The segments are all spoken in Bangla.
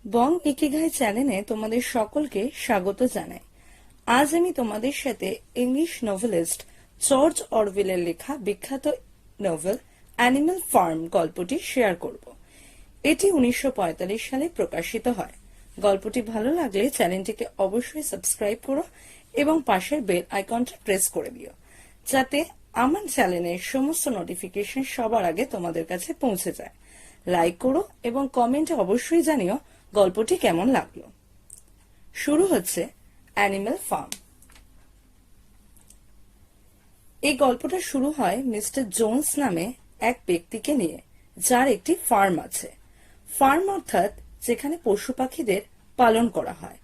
বং ইকিগাই চ্যানেলে তোমাদের সকলকে স্বাগত জানাই। আজ আমি তোমাদের সাথে ইংলিশ নোভেলিস্ট জর্জ অরওয়েলের লেখা বিখ্যাত নোভেল অ্যানিমাল ফার্ম গল্পটি শেয়ার করব। এটি 1945 সালে প্রকাশিত হয়। গল্পটি ভালো লাগলে চ্যানেলটিকে অবশ্যই সাবস্ক্রাইব করো এবং পাশের বেল আইকনটা প্রেস করে দিও, যাতে আমার চ্যানেলের সমস্ত নোটিফিকেশন সবার আগে তোমাদের কাছে পৌঁছে যায়। লাইক করো এবং কমেন্টে অবশ্যই জানিও গল্পটি কেমন লাগলো। শুরু হচ্ছে অ্যানিমাল ফার্ম। এই গল্পটা শুরু হয় মিস্টার জোন্স নামে এক ব্যক্তিকে নিয়ে, যার একটি ফার্ম আছে। ফার্ম অর্থাৎ যেখানে পশু পাখিদের পালন করা হয়।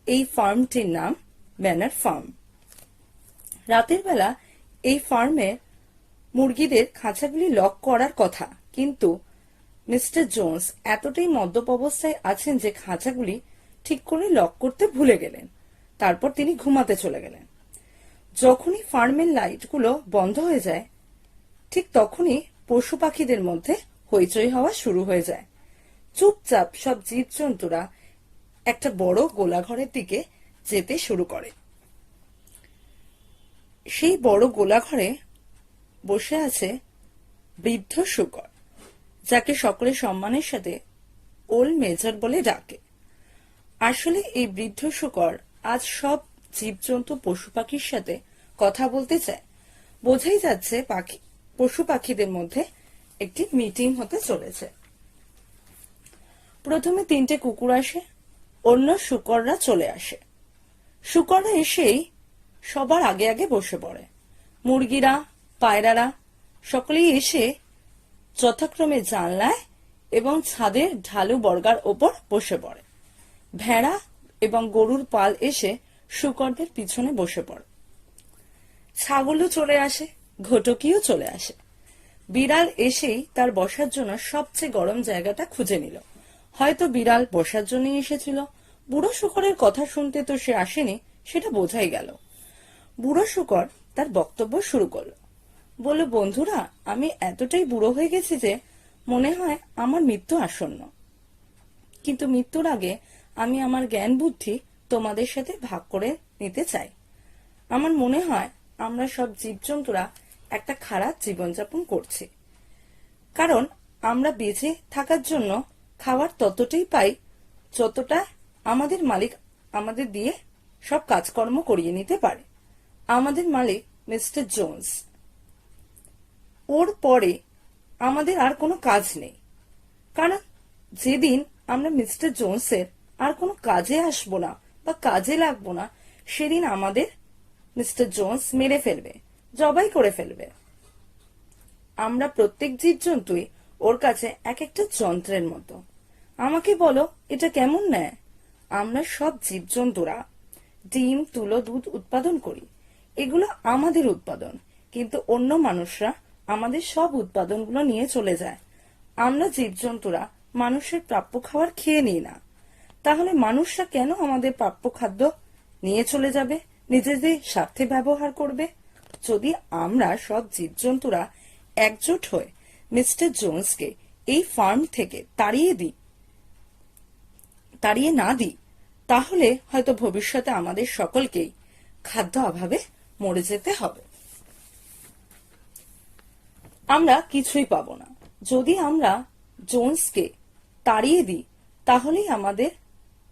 এই ফার্মটির নাম ম্যানার ফার্ম। রাতের বেলা এই ফার্মে মুরগিদের খাঁচাগুলি লক করার কথা, কিন্তু মিস্টার জোন্স এতটাই মদ্যপ অবস্থায় আছেন যে খাঁচাগুলি ঠিক করে লক করতে ভুলে গেলেন। তারপর তিনি ঘুমাতে চলে গেলেন। যখনই ফার্মের লাইটগুলো বন্ধ হয়ে যায়, ঠিক তখনই পশু পাখিদের মধ্যে হইচই হওয়া শুরু হয়ে যায়। চুপচাপ সব জীবজন্তুরা একটা বড় গোলাঘরের দিকে যেতে শুরু করে। সেই বড় গোলাঘরে বসে আছে বৃদ্ধ শূকর, যাকে সকলে সম্মানের সাথে ওল্ড মেজর বলে ডাকে। আসলে এই বৃদ্ধ শূকর আজ সব জীবজন্তু পশু পাখির সাথে কথা বলতে চায়। বোঝাই যাচ্ছে পশু পাখিদের মধ্যে একটি মিটিং হতে চলেছে। প্রথমে 3টে কুকুর আসে, অন্য শূকররা চলে আসে। শূকররা এসেই সবার আগে আগে বসে পড়ে। মুরগিরা, পায়রারা সকলেই এসে যথাক্রমে জানলায় এবং ছাদের ঢালু বর্গার ওপর বসে পড়ে। ভেড়া এবং গরুর পাল এসে শূকরদের পিছনে বসে পড়ে। ছাগলও চলে আসে, ঘটকিও চলে আসে। বিড়াল এসেই তার বসার জন্য সবচেয়ে গরম জায়গাটা খুঁজে নিল। হয়তো বিড়াল বসার জন্য এসেছিল। বুড়ো শূকরের কথা শুনতে তো সে আসেনি, সেটা বোঝাই গেল। বুড়ো শূকর তার বক্তব্য শুরু করলো। বলল, বন্ধুরা, আমি এতটাই বুড়ো হয়ে গেছি যে মনে হয় আমার মৃত্যু আসন্ন। কিন্তু মৃত্যুর আগে আমি আমার জ্ঞান বুদ্ধি তোমাদের সাথে ভাগ করে নিতে চাই। আমার মনে হয় আমরা সব জীবজন্তুরা একটা খারাপ জীবনযাপন করছি, কারণ আমরা বেঁচে থাকার জন্য খাবার ততটাই পাই যতটা আমাদের মালিক আমাদের দিয়ে সব কাজকর্ম করিয়ে নিতে পারে। আমাদের মালিক মিস্টার জোন্স। ওর পরে আমাদের আর কোনো কাজ নেই, কারণ যেদিন আমরা মিস্টার জোন্সের আর কোনো কাজে আসবো না বা কাজে লাগবো না, সেদিন আমাদের মিস্টার জোন্স মেরে ফেলবে, জবাই করে ফেলবে। আমরা প্রত্যেক জীবজন্তুই ওর কাছে এক একটা যন্ত্রের মতো। আমাকে বলো, এটা কেমন ন্যায়? আমরা সব জীবজন্তুরা ডিম, তুলো, দুধ উৎপাদন করি। এগুলো আমাদের উৎপাদন, কিন্তু অন্য মানুষরা আমাদের সব উৎপাদনগুলো নিয়ে চলে যায়। আমরা জীবজন্তুরা মানুষের প্রাপ্য খাবার খেয়ে নিই না। তাহলে মানুষরা কেন আমাদের প্রাপ্য খাদ্য নিয়ে চলে যাবে, নিজেদের স্বার্থে ব্যবহার করবে? যদি আমরা সব জীবজন্তুরা একজোট হয়ে মিস্টার জোন্সকে এই ফার্ম থেকে তাড়িয়ে না দিই, তাহলে হয়তো ভবিষ্যতে আমাদের সকলকেই খাদ্য অভাবে মরে যেতে হবে। আমরা কিছুই পাবো না। যদি আমরা জোন্সকে তাড়িয়ে দিই, তাহলেই আমাদের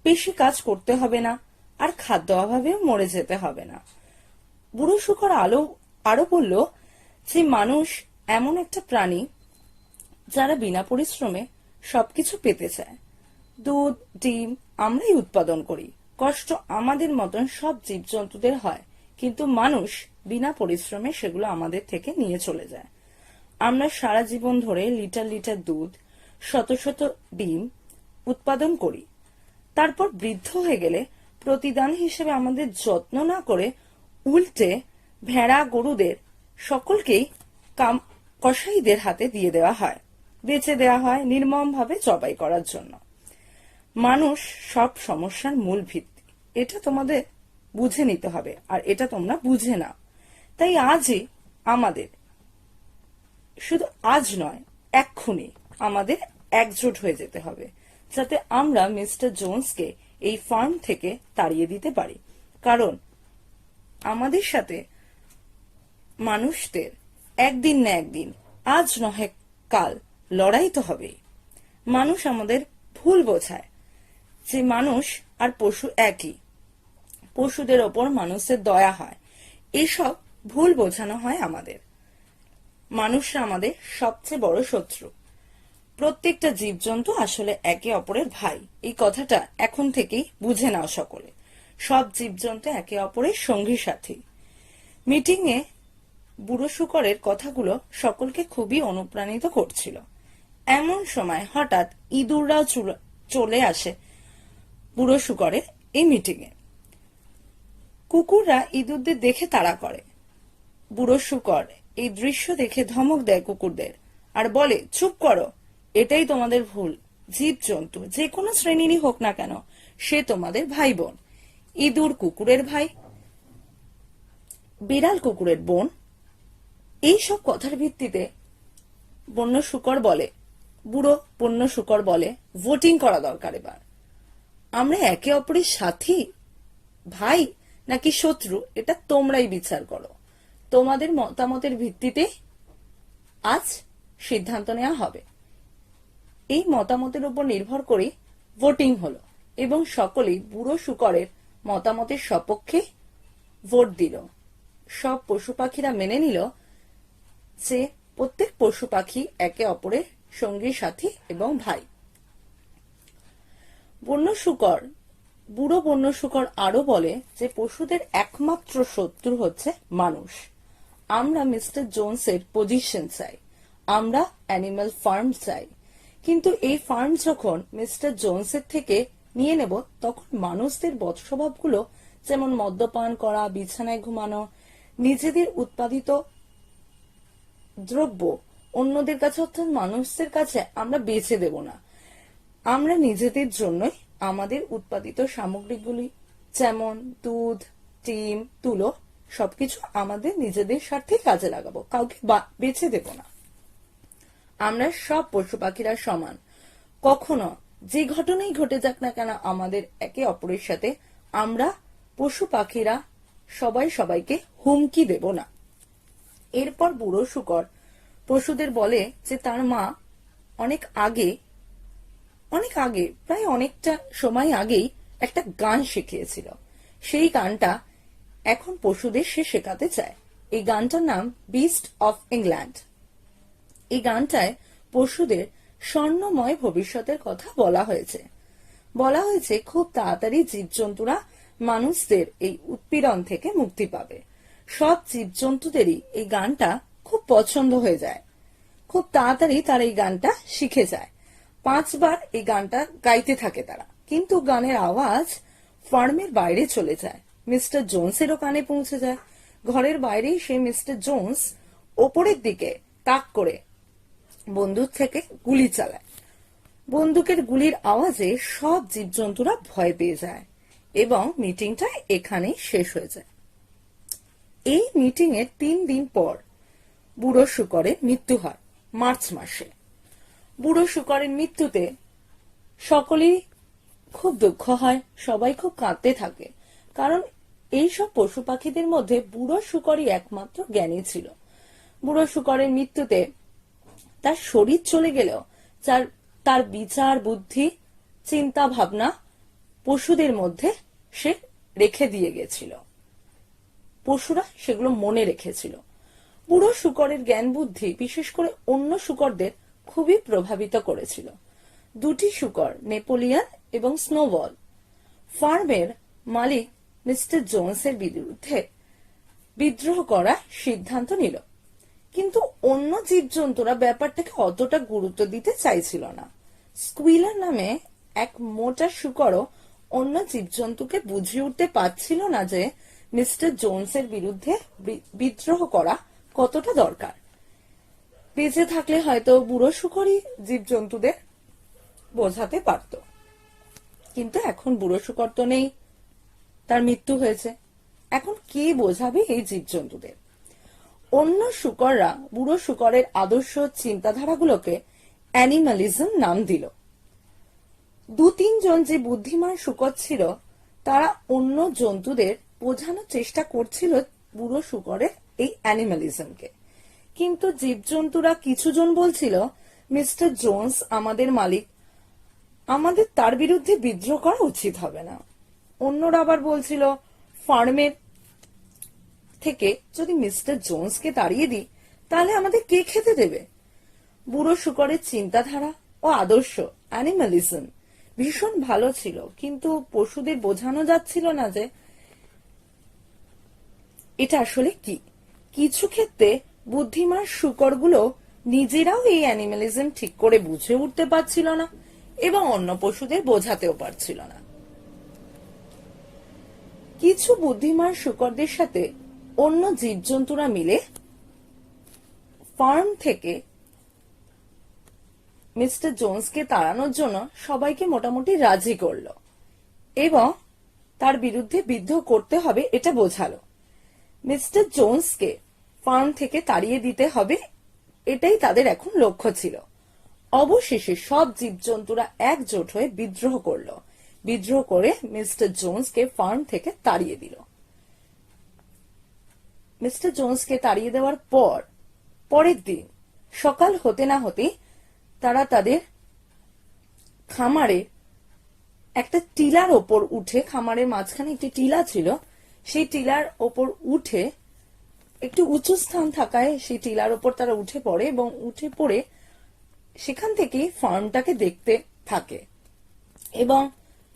বেশি কাজ করতে হবে না, আর খাদ্য অভাবেও মরে যেতে হবে না। বুড়ো শূকর আরো বলল যে মানুষ এমন একটা প্রাণী যারা বিনা পরিশ্রমে সবকিছু পেতে চায়। দুধ, ডিম আমরাই উৎপাদন করি। কষ্ট আমাদের মতন সব জীবজন্তুদের হয়, কিন্তু মানুষ বিনা পরিশ্রমে সেগুলো আমাদের থেকে নিয়ে চলে যায়। আমরা সারা জীবন ধরে লিটার লিটার দুধ, শত শত ডিম উৎপাদন করি। তারপর বৃদ্ধ হয়ে গেলে প্রতিদান হিসেবে আমাদের যত্ন না করে উল্টে ভেড়া, গরুদের সকলকেই কসাইদের হাতে দিয়ে দেওয়া হয়, বেচে দেওয়া হয় নির্মমভাবে জবাই করার জন্য। মানুষ সব সমস্যার মূল ভিত্তি, এটা তোমাদের বুঝে নিতে হবে, আর এটা তোমরা বুঝে নাও। তাই আজই আমাদের, শুধু আজ নয়, এক্ষুনি আমাদের একজোট হয়ে যেতে হবে। যাতে আমরা মিস্টার জোন্সকে এই ফার্ম থেকে তাড়িয়ে দিতে পারি, কারণ আমাদের সাথে মানুষদের একদিন না একদিন, আজ নহে কাল লড়াই তো হবেই। মানুষ আমাদের ভুল বোঝায় যে মানুষ আর পশু একই, পশুদের ওপর মানুষের দয়া হয়, এসব ভুল বোঝানো হয় আমাদের। মানুষরা আমাদের সবচেয়ে বড় শত্রু। প্রত্যেকটা জীবজন্তু আসলে একে অপরের ভাই, এই কথাটা এখন থেকেই বুঝে নাও সকলে। সব জীবজন্তু একে অপরের সঙ্গী সাথী। মিটিংয়ে বুড়ো শুকরের কথাগুলো সকলকে খুবই অনুপ্রাণিত করছিল। এমন সময় হঠাৎ ইঁদুররাও চলে আসে বুড়ো শুকরের এই মিটিংয়ে। কুকুররা ইঁদুরদের দেখে তাড়া করে। বুড়ো শুকর এই দৃশ্য দেখে ধমক দেয় কুকুরদের আর বলে, চুপ করো, এটাই তোমাদের ভুল। জীবজন্তু যে কোনো শ্রেণীরই হোক না কেন, সে তোমাদের ভাই বোন। ইঁদুর কুকুরের ভাই, বিড়াল কুকুরের বোন। এইসব কথার ভিত্তিতে বুড়ো বন্য শুকর বলে, ভোটিং করা দরকার। এবার আমরা একে অপরের সাথী, ভাই নাকি শত্রু, এটা তোমরাই বিচার করো। তোমাদের মতামতের ভিত্তিতে আজ সিদ্ধান্ত নেওয়া হবে। এই মতামতের উপর নির্ভর করে ভোটিং হলো এবং সকলেই বুড়ো শুকরের মতামতের সপক্ষে ভোট দিল। সব পশু পাখিরা মেনে নিল যে প্রত্যেক পশু পাখি একে অপরের সঙ্গী সাথী এবং ভাই। বুড়ো বন্য শুকর আরো বলে যে পশুদের একমাত্র শত্রু হচ্ছে মানুষ। আমরা মিস্টার জোন্সের পজিশন চাই, আমরা অ্যানিমাল ফার্ম চাই, কিন্তু এই ফার্ম যখন মিস্টার জোন্সের থেকে নিয়ে নেব, তখন মানুষদের বদস্বভাবগুলো, যেমন মদ্যপান করা, বিছানায় ঘুমানো, নিজেদের উৎপাদিত দ্রব্য অন্যদের কাছে অর্থাৎ মানুষদের কাছে আমরা বেচে দেব না। আমরা নিজেদের জন্যই আমাদের উৎপাদিত সামগ্রীগুলি, যেমন দুধ, ডিম, তুলো, সবকিছু আমাদের নিজেদের স্বার্থে কাজে লাগাবো, কাউকে বেচে দেব না। আমরা সব পশু পাখিরা সমান। কখনো যে ঘটনাই ঘটে যাক না কেন আমাদের একে অপরের সাথে, আমরা পশু পাখিরা সবাই সবাইকে হুমকি দেব না। এরপর বুড়ো শুকর পশুদের বলে যে তার মা অনেক আগে প্রায় অনেকটা সময় আগেই একটা গান শিখিয়েছিল। সেই গানটা এখন পশুদের সে শেখাতে চায়। এই গানটার নাম বিস্ট অফ ইংল্যান্ড। এই গানটায় পশুদের স্বর্ণময় ভবিষ্যতের কথা বলা হয়েছে খুব তাড়াতাড়ি জীবজন্তুরা মানুষদের এই উৎপীড়ন থেকে মুক্তি পাবে। সব জীবজন্তুদেরই এই গানটা খুব পছন্দ হয়ে যায়। খুব তাড়াতাড়ি তারা এই গানটা শিখে যায়। 5 বার এই গানটা গাইতে থাকে তারা, কিন্তু গানের আওয়াজ ফার্মের বাইরে চলে যায়, মিস্টার জোন্সেরও কানে পৌঁছে যায়। ঘরের বাইরেই সে মিস্টার জোন্স ওপরের দিকে তাক করে বন্দুক থেকে গুলি চালায়। বন্দুকের গুলির আওয়াজে সব জীবজন্তুরা ভয় পেয়ে যায় এবং মিটিংটা এখানেই শেষ হয়ে যায়। এই মিটিং এর 3 দিন পর বুড়ো শুকরের মৃত্যু হয় মার্চ মাসে। বুড়ো শুকরের মৃত্যুতে সকলেই খুব দুঃখ হয়, সবাই খুব কাঁদতে থাকে, কারণ এইসব পশু পাখিদের মধ্যে বুড়ো শুকরই একমাত্র জ্ঞানী ছিল। বুড়ো শুকরের মৃত্যুতে তার শরীর চলে গেলেও তার বিচার, বুদ্ধি, চিন্তা ভাবনা পশুদের মধ্যে সে রেখে দিয়ে গেছিল। পশুরা সেগুলো মনে রেখেছিল। বুড়ো শুকরের জ্ঞান বুদ্ধি বিশেষ করে অন্য শুকরদের খুবই প্রভাবিত করেছিল। 2টি শুকর, নেপোলিয়ন এবং স্নোবল, ফার্মের মালিক মিস্টার জোন্সের বিরুদ্ধে বিদ্রোহ করার সিদ্ধান্ত নিল, কিন্তু অন্য জীবজন্তুরা ব্যাপারটাকে অতটা গুরুত্ব দিতে চাইছিল না। স্কুইলার নামে এক মোটা শুকরও অন্য জীবজন্তুকে বুঝিয়ে উঠতে পারছিল না যে মিস্টার জোন্সের বিরুদ্ধে বিদ্রোহ করা কতটা দরকার। বেঁচে থাকলে হয়তো বুড়ো শুকরই জীবজন্তুদের বোঝাতে পারত, কিন্তু এখন বুড়ো শুকর তো নেই, তার মৃত্যু হয়েছে। এখন কে বোঝাবে এই জীবজন্তুদের? অন্য শুকররা বুড়ো শুকরের আদর্শ চিন্তাধারাগুলোকে অ্যানিমালিজম নাম দিল। দু-তিনজন যে বুদ্ধিমান শূকর ছিল তারা অন্য জন্তুদের বোঝানোর চেষ্টা করছিল বুড়ো শূকরের এই অ্যানিমালিজমকে। কিন্তু জীবজন্তুরা কিছুজন বলছিল, মিস্টার জোন্স আমাদের মালিক, আমাদের তার বিরুদ্ধে বিদ্রোহ করা উচিত হবে না। অন্যরা আবার বলছিল, ফার্মের থেকে যদি মিস্টার জোন্সকে তাড়িয়ে দিই তাহলে আমাদের কে খেতে দেবে। বুড়ো শূকরের চিন্তাধারা ও আদর্শ অ্যানিমালিজম ভীষণ ভালো ছিল, কিন্তু পশুদের বোঝানো যাচ্ছিল না যে এটা আসলে কি। কিছু ক্ষেত্রে বুদ্ধিমান শূকরগুলো নিজেরাও এই অ্যানিমালিজম ঠিক করে বুঝে উঠতে পারছিল না এবং অন্য পশুদের বোঝাতেও পারছিল না। কিছু বুদ্ধিমান শূকরদের সাথে অন্য জীবজন্তুরা মিলে ফার্ম থেকে মিস্টার জোন্সকে তাড়ানোর জন্য সবাইকে মোটামুটি রাজি করলো এবং তার বিরুদ্ধে বিদ্রোহ করতে হবে এটা বোঝালো। মিস্টার জোন্সকে ফার্ম থেকে তাড়িয়ে দিতে হবে, এটাই তাদের এখন লক্ষ্য ছিল। অবশেষে সব জীবজন্তুরা একজোট হয়ে বিদ্রোহ করলো। বিদ্রোহ করে মিস্টার জোন্সকে ফার্ম থেকে তাড়িয়ে দিল। মিস্টার জোন্সকে তাড়িয়ে দেওয়ার পরের দিন সকাল হতে না হতেই তারা তাদের খামারে একটা টিলার ওপর উঠে, খামারের মাঝখানে একটি টিলা ছিল, সেই টিলার ওপর উঠে, একটু উঁচু স্থান থাকায় সেই টিলার ওপর তারা উঠে পড়ে এবং উঠে পড়ে সেখান থেকে ফার্মটাকে দেখতে থাকে এবং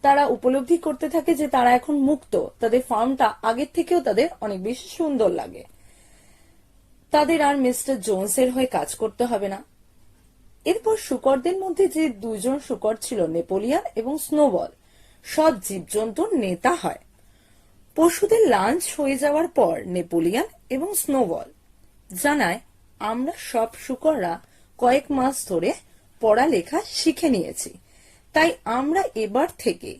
তারা উপলব্ধি করতে থাকে যে তারা এখন মুক্ত। তাদের ফার্মটা আগের থেকেও তাদের অনেক বেশি সুন্দর লাগে। তাদের আর মিস্টার জোন্সের হয়ে কাজ করতে হবে না। এরপর শূকরদের মধ্যে যে দুজন শূকর ছিল, নেপোলিয়ান এবং স্নোবল, সব জীবজন্তুর নেতা হয়। পশুদের লাঞ্চ হয়ে যাওয়ার পর নেপোলিয়ান এবং স্নোবল জানায়, আমরা সব শূকররা কয়েক মাস ধরে পড়ালেখা শিখে নিয়েছি, তাই আমরা এবার থেকে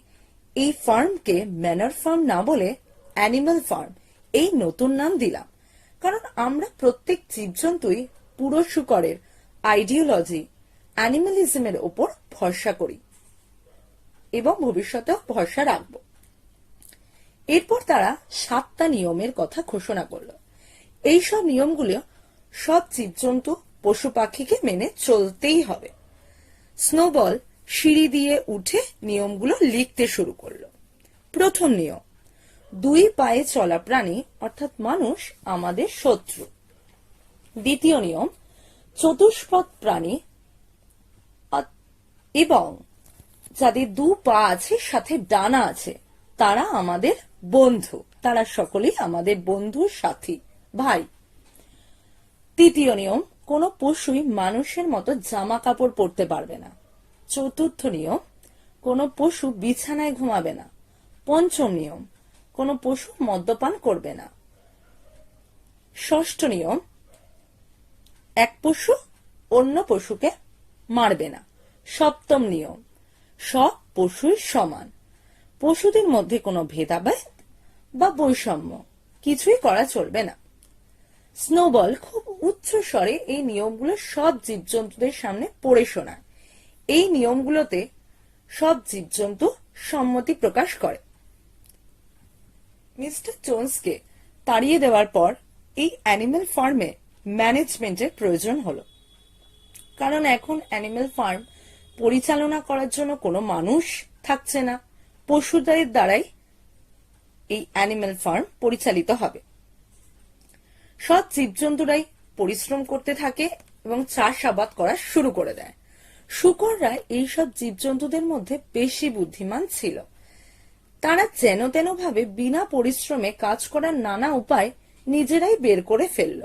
এই ফার্মকে ম্যানর ফার্ম না বলে অ্যানিমাল ফার্ম এই নতুন নাম দিলাম, কারণ আমরা প্রত্যেক জীবজন্তুই পুরো শূকরের আইডিওলজি অ্যানিমালিজমের ওপর ভরসা করি এবং ভবিষ্যতেও ভরসা রাখব। এরপর তারা 7টা নিয়মের কথা ঘোষণা করল। এইসব নিয়মগুলো সব জীবজন্তু পশু পাখিকে মেনে চলতেই হবে। স্নোবল সিঁড়ি দিয়ে উঠে নিয়মগুলো লিখতে শুরু করলো। প্রথম নিয়ম, 2 পায়ে চলা প্রাণী অর্থাৎ মানুষ আমাদের শত্রু। দ্বিতীয় নিয়ম, চতুষ্পদ প্রাণী এবং যাদের 2 পা আছে সাথে ডানা আছে তারা আমাদের বন্ধু, তারা সকলেই আমাদের বন্ধু, সাথী, ভাই। তৃতীয় নিয়ম, কোনো পশুই মানুষের মতো জামা কাপড় পরতে পারবে না। চতুর্থ নিয়ম, কোনো পশু বিছানায় ঘুমাবে না। পঞ্চম নিয়ম, কোনো পশু মদ্যপান করবে না। ষষ্ঠ নিয়ম, এক পশু অন্য পশুকে মারবে না। সপ্তম নিয়ম, সব পশুই সমান, পশুদের মধ্যে কোনো ভেদাভেদ বা বৈষম্য কিছুই করা চলবে না। স্নোবল খুব উচ্চ স্বরে এই নিয়মগুলো সব জীবজন্তুদের সামনে পড়ে শোনায়। এই নিয়মগুলোতে সব জীবজন্তু সম্মতি প্রকাশ করে। মিস্টার জোন্সকে তাড়িয়ে দেওয়ার পর এই অ্যানিমাল ফার্মে ম্যানেজমেন্টের প্রয়োজন হলো, কারণ এখন অ্যানিমাল ফার্ম পরিচালনা করার জন্য কোনো মানুষ থাকছে না, পশুদের দ্বারাই এই অ্যানিমাল ফার্ম পরিচালিত হবে। সব জীবজন্তুরাই পরিশ্রম করতে থাকে এবং চাষাবাদ করা শুরু করে দেয়। শূকররা এইসব জীবজন্তুদের মধ্যে বেশি বুদ্ধিমান ছিল। তারা যেন তেন ভাবে বিনা পরিশ্রমে কাজ করার নানা উপায় নিজেরাই বের করে ফেলল।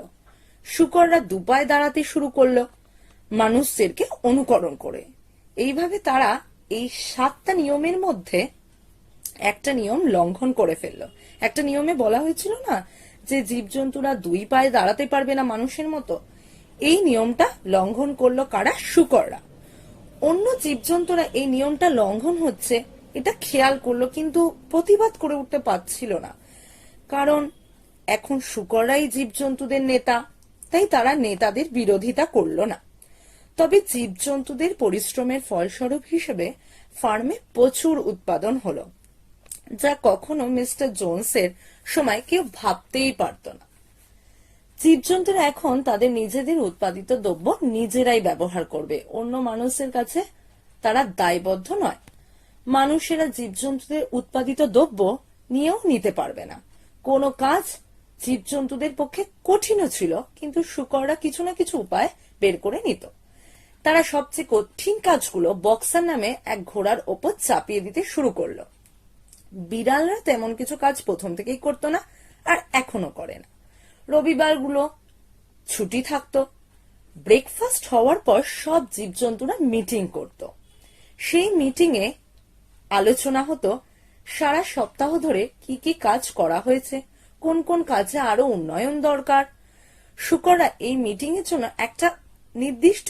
শূকররা 2 পায়ে দাঁড়াতে শুরু করলো মানুষদেরকে অনুকরণ করে। এইভাবে তারা এই 7টা নিয়মের মধ্যে একটা নিয়ম লঙ্ঘন করে ফেললো। একটা নিয়মে বলা হয়েছিল না যে জীবজন্তুরা 2 পায়ে দাঁড়াতে পারবে না মানুষের মতো, এই নিয়মটা লঙ্ঘন করলো কারা? শূকররা। অন্য জীবজন্তুরা এই নিয়মটা লঙ্ঘন হচ্ছে এটা খেয়াল করলো, কিন্তু প্রতিবাদ করে উঠতে পারছিল না, কারণ এখন শূকররাই জীবজন্তুদের নেতা, তাই তারা নেতাদের বিরোধিতা করলো না। তবে জীবজন্তুদের পরিশ্রমের ফলস্বরূপ হিসেবে ফার্মে প্রচুর উৎপাদন হলো, যা কখনো মিস্টার জোনসের সময় কেউ ভাবতেই পারত না। জীবজন্তুরা এখন তাদের নিজেদের উৎপাদিত দ্রব্য নিজেরাই ব্যবহার করবে, অন্য মানুষের কাছে তারা দায়বদ্ধ নয়। মানুষেরা জীবজন্তুদের উৎপাদিত দ্রব্য নিয়েও নিতে পারবে না। কোনো কাজ জীবজন্তুদের পক্ষে কঠিনও ছিল, কিন্তু শূকররা কিছু না কিছু উপায় বের করে নিত। তারা সবচেয়ে কঠিন কাজগুলো বক্সার নামে এক ঘোড়ার ওপর চাপিয়ে দিতে শুরু করলো। বিড়ালরা তেমন কিছু কাজ প্রথম থেকেই করতো না, আর এখনো করে না। রবিবারগুলো ছুটি থাকতো। ব্রেকফাস্ট হওয়ার পর সব জীবজন্তুরা মিটিং করত। সেই মিটিংয়ে আলোচনা হতো সারা সপ্তাহ ধরে কি কি কাজ করা হয়েছে, কোন কোন কাজে আরো উন্নয়ন দরকার। শূকররা এই মিটিং এর জন্য একটা নির্দিষ্ট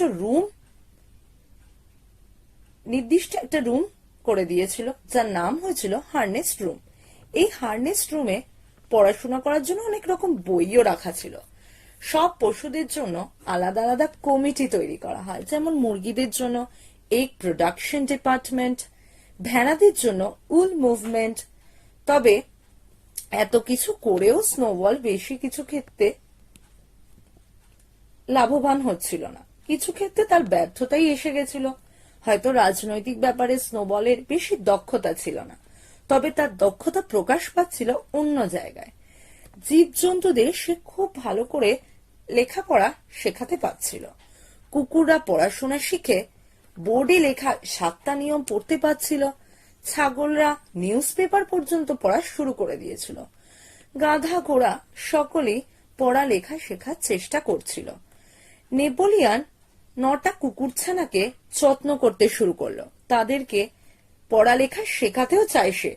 একটা রুম করে দিয়েছিল, যার নাম হয়েছিল হারনেস রুম। এই হারনেস রুমে পড়াশোনা করার জন্য অনেক রকম বইও রাখা ছিল। সব পশুদের জন্য আলাদা আলাদা কমিটি তৈরি করা হয়, যেমন মুরগিদের জন্য এগ প্রোডাকশন ডিপার্টমেন্ট, ভেড়াদের জন্য উল মুভমেন্ট। তবে এত কিছু করেও স্নোবল বেশি কিছু ক্ষেত্রে লাভবান হচ্ছিল না। কিছু ক্ষেত্রে তার ব্যর্থতাই এসে গেছিল। হয়তো রাজনৈতিক ব্যাপারে স্নোবলের বেশি দক্ষতা ছিল না, তবে তার দক্ষতা প্রকাশ পাচ্ছিল অন্য জায়গায়। জীবজন্তুদের সে খুব ভালো করে লেখাপড়া শেখাতে পারছিল। কুকুররা পড়াশোনা শিখে বোর্ডে লেখা 7টা নিয়ম পড়তে পারছিল। ছাগলরা নিউজ পেপার পর্যন্ত পড়া শুরু করে দিয়েছিল। গাধা ঘোড়া সকলেই পড়া লেখা শেখার চেষ্টা করছিল। নেপোলিয়ান 9টা কুকুরছানাকে যত্ন করতে শুরু করলো। তাদেরকে পড়ালেখা শেখাতেও চায় সে।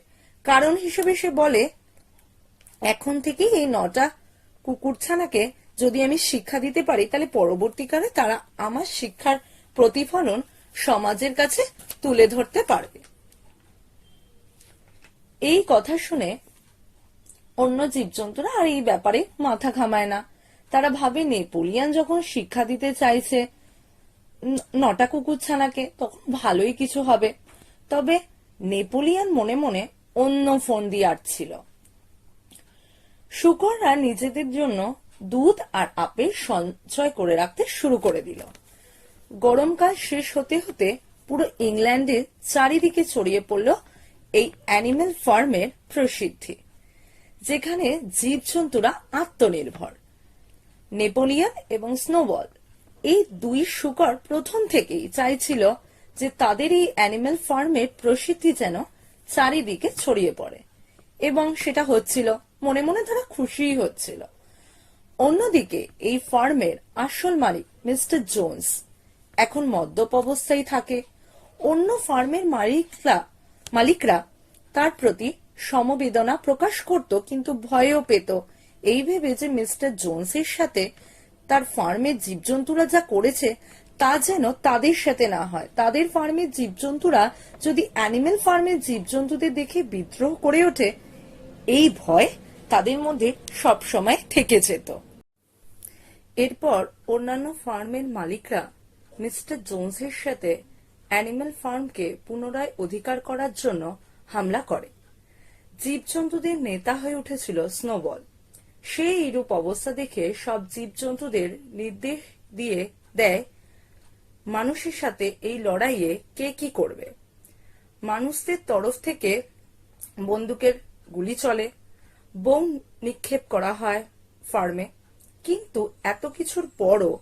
কারণ হিসেবে সে বলে, এখন থেকে এই 9টা কুকুরছানাকে যদি আমি শিক্ষা দিতে পারি, তাহলে পরবর্তীকালে তারা আমার শিক্ষার প্রতিফলন সমাজের কাছে তুলে ধরতে পারবে। এই কথা শুনে অন্য জীবজন্তুরা আর এই ব্যাপারে মাথা ঘামায় না। তারা ভাবে নেপোলিয়ান যখন শিক্ষা দিতে চাইছে 9টা কুকুরছানাকে, তখন ভালোই কিছু হবে। তবে নেপোলিয়ান মনে মনে অন্য ফোন দিয়ে আটছিল। শূকররা নিজেদের জন্য দুধ আর আপেল সঞ্চয় করে রাখতে শুরু করে দিল। গরমকাল শেষ হতে হতে পুরো ইংল্যান্ডে চারিদিকে ছড়িয়ে পড়ল এই অ্যানিমেল ফার্মের প্রসিদ্ধি, যেখানে জীবজন্তুরা আত্মনির্ভর। নেপোলিয়ান এবং স্নোবল এই দুই শূকর প্রথম থেকেই চাইছিল যে তাদের এই অ্যানিমেল ফার্মের প্রসিদ্ধি যেন চারিদিকে ছড়িয়ে পড়ে, এবং সেটা হচ্ছিল। মনে মনে তারা খুশিই হচ্ছিল। অন্যদিকে এই ফার্মের আসল মালিক মিস্টার জোন্স এখন মদ্যপ অবস্থায় থাকে। অন্য ফার্মের মালিকরা তার প্রতি সমবেদনা প্রকাশ করত, কিন্তু ভয়ও পেত এই ভেবে যে মিস্টার জোন্সের সাথে তার ফার্মের জীবজন্তুরা যা করেছে তা যেন তাদের সাথে না হয়। তাদের ফার্মের জীবজন্তুরা যদি অ্যানিমেল ফার্মের জীবজন্তুদের দেখে বিদ্রোহ করে ওঠে, এই ভয় তাদের মধ্যে সবসময় থেকে যেত। এরপর অন্যান্য ফার্মের মালিকরা মিস্টার জোন্সের সাথে অ্যানিমেল ফার্মকে পুনরায় অধিকার করার জন্য হামলা করে। জীবজন্তুদের নেতা হয়ে উঠেছিল স্নোবল। সে এইরূপ অবস্থা দেখে সব জীবজন্তুদের নির্দেশ দিয়ে দেয় মানুষের সাথে এই লড়াইয়ে কে কি করবে। মানুষদের তরফ থেকে বন্দুকের গুলি চলে, বোম নিক্ষেপ করা হয় ফার্মে। কিন্তু এত কিছুর পরও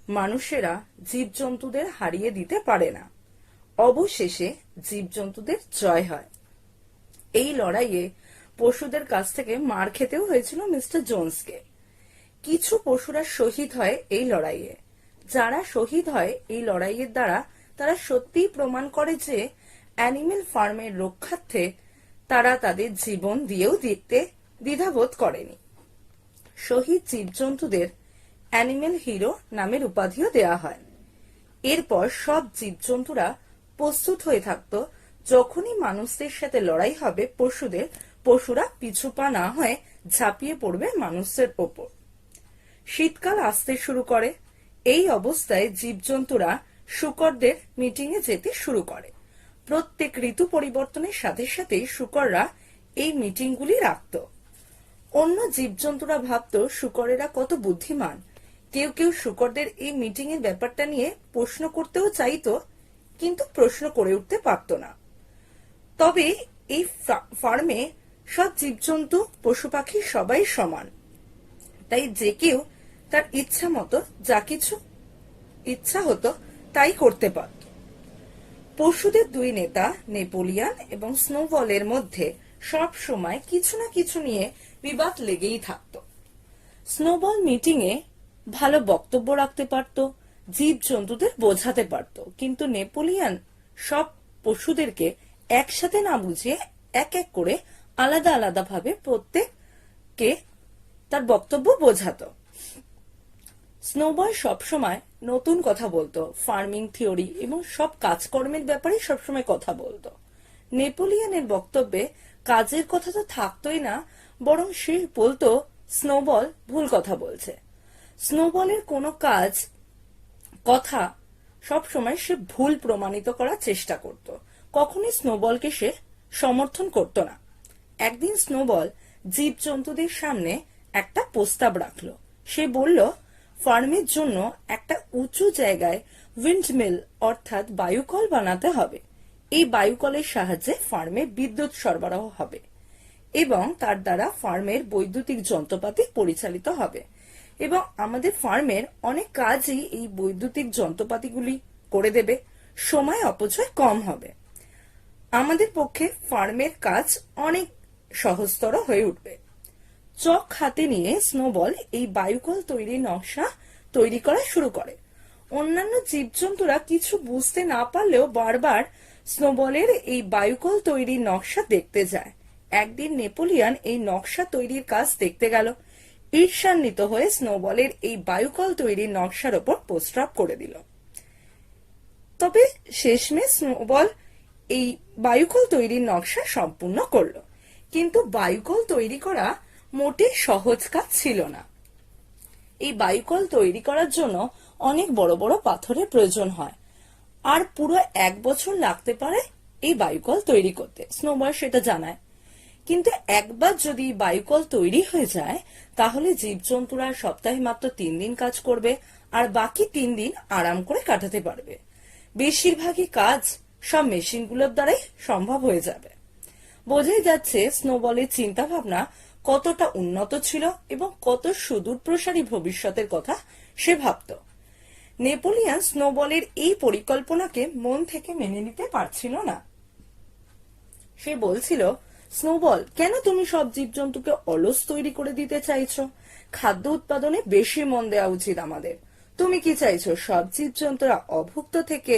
মানুষেরা জীবজন্তুদের হারিয়ে দিতে পারে না। অবশেষে জীবজন্তুদের জয় হয়। এই লড়াইয়ে পশুদের কাছ থেকে মার খেতেও হয়েছিল মিস্টার জোন্সকে। কিছু পশুরা শহীদ হয় এই লড়াইয়ে। যারা শহীদ হয় এই লড়াইয়ের দ্বারা, তারা সত্যিই প্রমাণ করে যে অ্যানিমেল ফার্মের রক্ষার্থে তারা তাদের জীবন দিয়েও দিতে দ্বিধাবোধ করেনি। শহীদ জীবজন্তুদের অ্যানিমেল হিরো নামের উপাধিও দেয়া হয়। এরপর সব জীবজন্তুরা প্রস্তুত হয়ে থাকত, যখনই মানুষদের সাথে লড়াই হবে পশুরা পিছু পা না হয়ে ঝাঁপিয়ে পড়বে মানুষের ওপর। শীতকাল আসতে শুরু করে। এই অবস্থায় জীবজন্তুরা শূকরদের মিটিংয়ে যেতে শুরু করে। প্রত্যেক ঋতু পরিবর্তনের সাথে সাথে শূকররা এই মিটিংগুলি রাখত। অন্য জীবজন্তুরা ভাবত শূকরেরা কত বুদ্ধিমান। কেউ কেউ শূকরদের এই মিটিং এর ব্যাপারটা নিয়ে প্রশ্ন করতেও চাইতো, কিন্তু প্রশ্ন করে উঠতে পারত না। তবে এই ফার্মে সব জীবজন্তু পশু পাখি সবাই সমান, তাই যে কেউ তার ইচ্ছা মতো যা কিছু ইচ্ছা হতো তাই করতে পারত। পশুদের দুই নেতা নেপোলিয়ান এবং স্নোবলের মধ্যে সব সময় কিছু না কিছু নিয়ে বিবাদ লেগেই থাকত। স্নোবল মিটিং এ ভালো বক্তব্য রাখতে পারত, জীব জন্তুদের বোঝাতে পারত, কিন্তু নেপোলিয়ান সব পশুদেরকে একসাথে না বুঝিয়ে এক এক করে আলাদা আলাদা ভাবে প্রত্যেককে তার বক্তব্য বোঝাতো। স্নোবল সবসময় নতুন কথা বলতো, ফার্মিং থিওরি এবং সব কাজকর্মের ব্যাপারে সবসময় কথা বলতো। নেপোলিয়ানের বক্তব্যে কাজের কথা তো থাকতোই না, বরং সে বলতো স্নোবল ভুল কথা বলছে। স্নোবলের কোনো কথা সবসময় সে ভুল প্রমাণিত করার চেষ্টা করত, কখনই স্নোবলকে সে সমর্থন করত না। একদিন স্নোবল জীবজন্তুদের সামনে একটা প্রস্তাব রাখলো। সে বলল, ফার্মের জন্য একটা উঁচু জায়গায় উইন্ডমিল অর্থাৎ বায়ুকল বানাতে হবে। এই বায়ুকলের সাহায্যে ফার্মে বিদ্যুৎ সরবরাহ হবে এবং তার দ্বারা ফার্মের বৈদ্যুতিক যন্ত্রপাতি পরিচালিত হবে, এবং আমাদের ফার্মের অনেক কাজই এই বৈদ্যুতিক যন্ত্রপাতিগুলি করে দেবে। সময় অপচয় কম হবে। আমাদের পক্ষে ফার্মের কাজ অনেক সহজতর হয়ে উঠবে। চক হাতে নিয়ে স্নোবল এই বায়ুকল তৈরির নকশা তৈরি করা শুরু করে। অন্যান্য জীবজন্তুরা কিছু বুঝতে না পারলেও বারবার স্নোবলের এই বায়ুকল তৈরির নকশা দেখতে যায়। একদিন নেপোলিয়ান এই নকশা তৈরির কাজ দেখতে গেল। ঈর্ষান্বিত হয়ে স্নোবলের এই বায়ুকল তৈরির নকশার ওপর প্রস্তাব করে দিল। তবে শেষমেশ স্নোবল এই বায়ুকল তৈরির নকশা সম্পূর্ণ করলো, কিন্তু বায়ুকল তৈরি করা মোটেই সহজ কাজ ছিল না। এই বায়ুকল তৈরি করার জন্য অনেক বড় বড় পাথরের প্রয়োজন হয়, আর পুরো 1 বছর লাগতে পারে এই বায়ুকল তৈরি করতে। স্নোবল সেটা জানায়। কিন্তু একবার যদি বায়ুকল তৈরি হয়ে যায়, তাহলে জীবজন্তুরা সপ্তাহে মাত্র 3 দিন কাজ করবে, আর বাকি 3 দিন আরাম করে কাটাতে পারবে। বেশিরভাগই কাজ সব মেশিনগুলোর দ্বারাই সম্ভব হয়ে যাবে। বোঝাই যাচ্ছে স্নোবলের চিন্তা ভাবনা কতটা উন্নত ছিল এবং কত সুদূর প্রসারী ভবিষ্যতের কথা সে ভাবত। নেপোলিয়ান স্নোবলের এই পরিকল্পনাকে মন থেকে মেনে নিতে পারছিল না। সে বলছিল, স্নোবল, কেন তুমি সব জীবজন্তুকে অলস তৈরি করে দিতে চাইছো? খাদ্য উৎপাদনে বেশি মন দেওয়া উচিত আমাদের। তুমি কি চাইছো সব জীবজন্তুরা অভুক্ত থেকে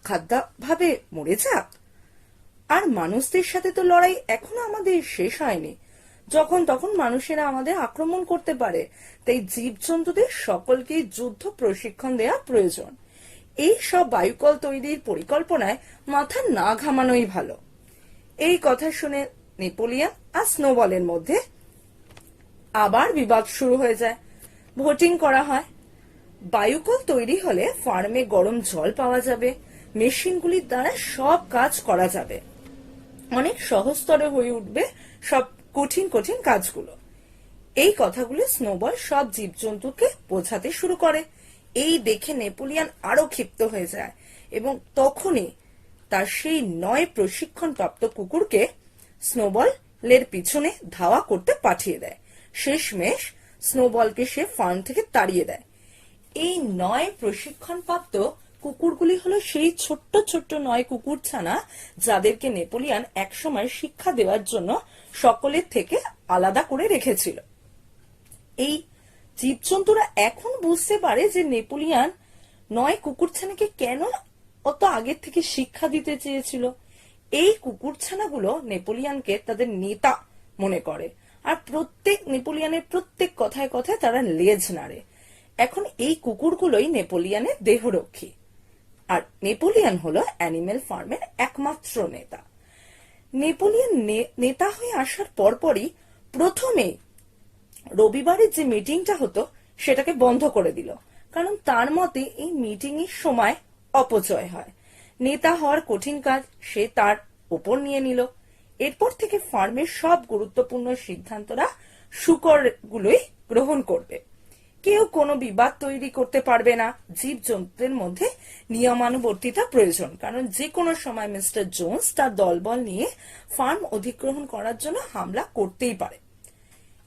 খাদ্যাভাবে মরে যাক? আর মানুষদের সাথে তো লড়াই এখনো আমাদের শেষ হয়নি। যখন তখন মানুষেরা আমাদের আক্রমণ করতে পারে, তাই জীবজন্তুদের সকলকেই যুদ্ধ প্রশিক্ষণ দেওয়া প্রয়োজন। এই সব বায়ুকল তৈরির পরিকল্পনায় মাথা না ঘামানোই ভালো। এই কথা শুনে নেপোলিয়ান আর স্নোবলের মধ্যে আবার বিবাদ শুরু হয়ে যায়। ভোটিং করা হয়। বায়ুকল তৈরি হলে ফার্মে গরম জল পাওয়া যাবে, মেশিনগুলির দ্বারা সব কাজ করা যাবে, অনেক সহজতর হয়ে উঠবে সব কঠিন কঠিন কাজগুলো। এই কথাগুলো স্নোবল সব জীবজন্তুকে বোঝাতে শুরু করে। এই দেখে নেপোলিয়ান আরো ক্ষিপ্ত হয়ে যায় এবং তখনই তার সেই 9 প্রশিক্ষণপ্রাপ্ত কুকুরকে স্নোবলের পিছনে ধাওয়া করতে পাঠিয়ে দেয়। শেষমেশ স্নোবলকে সে ফার্ম থেকে তাড়িয়ে দেয়। এই 9 প্রশিক্ষণপ্রাপ্ত কুকুরগুলি হলো সেই ছোট্ট ছোট্ট 9 কুকুর ছানা, যাদেরকে নেপোলিয়ান একসময় শিক্ষা দেওয়ার জন্য সকলের থেকে আলাদা করে রেখেছিল। এই জীবজন্তুরা এখন বুঝতে পারে যে নেপোলিয়ান 9 কুকুরছানাকে কেন অত আগের থেকে শিক্ষা দিতে চেয়েছিল। এই কুকুরছানাগুলো নেপোলিয়ানকে তাদের নেতা মনে করে, আর নেপোলিয়ানের প্রত্যেক কথায় কথায় তারা লেজ নাড়ে। এখন এই কুকুরগুলোই নেপোলিয়ানের দেহরক্ষী, আর নেপোলিয়ান হলো অ্যানিমেল ফার্মের একমাত্র নেতা। নেপোলিয়ান নেতা হয়ে আসার পরপরই প্রথমে রবিবারের যে মিটিংটা হতো সেটাকে বন্ধ করে দিল, কারণ তার মতে এই মিটিং এর সময় অপচয় হয়। নেতা হওয়ার কঠিন কাজ সে তার ওপর নিয়ে নিল। এরপর থেকে ফার্মের সব গুরুত্বপূর্ণ সিদ্ধান্তরা শুকরগুলোই গ্রহণ করবে। কেউ কোনো বিবাদ তৈরি করতে পারবে না। জীব জন্তুদের মধ্যে নিয়মানুবর্তিতা প্রয়োজন, কারণ যে কোনো সময় মিস্টার জোন্স তার দলবল নিয়ে ফার্ম অধিগ্রহণ করার জন্য হামলা করতেই পারে।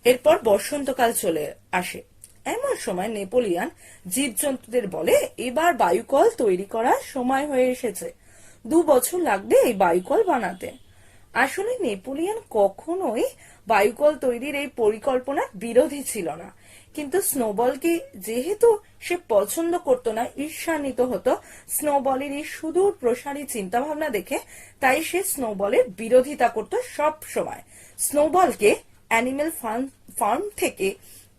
এরপর বসন্তকাল চলে আসে। এমন সময় নেপোলিয়ন জীবজন্তুদের বলে, এবার বায়ুকল তৈরি করার সময় হয়ে এসেছে। 2 বছর লাগবে এই বায়ুকল বানাতে। আসলে নেপোলিয়ন কখনোই বায়ুকল তৈরির এই পরিকল্পনার বিরোধী ছিল না, কিন্তু স্নোবলকে যেহেতু সে পছন্দ করত না, ঈর্ষান্বিত হতো স্নোবলের এই সুদূর প্রসারী চিন্তা ভাবনা দেখে, তাই সে স্নোবলের বিরোধিতা করত সব সময়। স্নোবলকে অ্যানিমেল ফার্ম থেকে